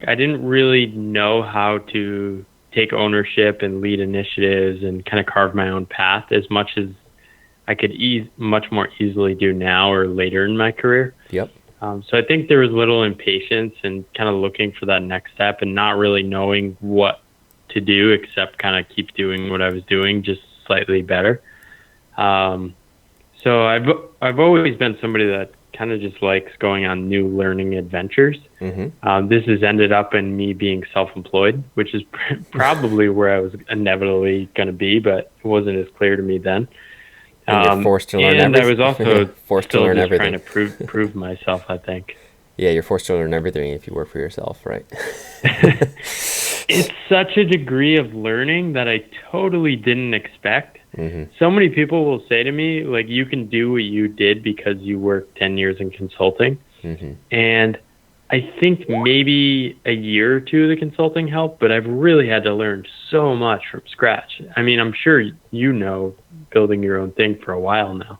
I didn't really know how to take ownership and lead initiatives and kind of carve my own path as much as I could much more easily do now or later in my career. Yep. So I think there was little impatience and kind of looking for that next step and not really knowing what to do except kind of keep doing what I was doing, just slightly better. So I've always been somebody that kind of just likes going on new learning adventures. Mm-hmm. This has ended up in me being self-employed, which is probably where I was inevitably going to be, but it wasn't as clear to me then. And you're forced to learn and everything. I was also forced still to learn just everything. trying to prove myself, I think. Yeah, you're forced to learn everything if you work for yourself, right? It's such a degree of learning that I totally didn't expect. Mm-hmm. So many people will say to me, like, you can do what you did because you worked 10 years in consulting. Mm-hmm. And I think maybe a year or two of the consulting helped, but I've really had to learn so much from scratch. I mean, I'm sure you know building your own thing for a while now.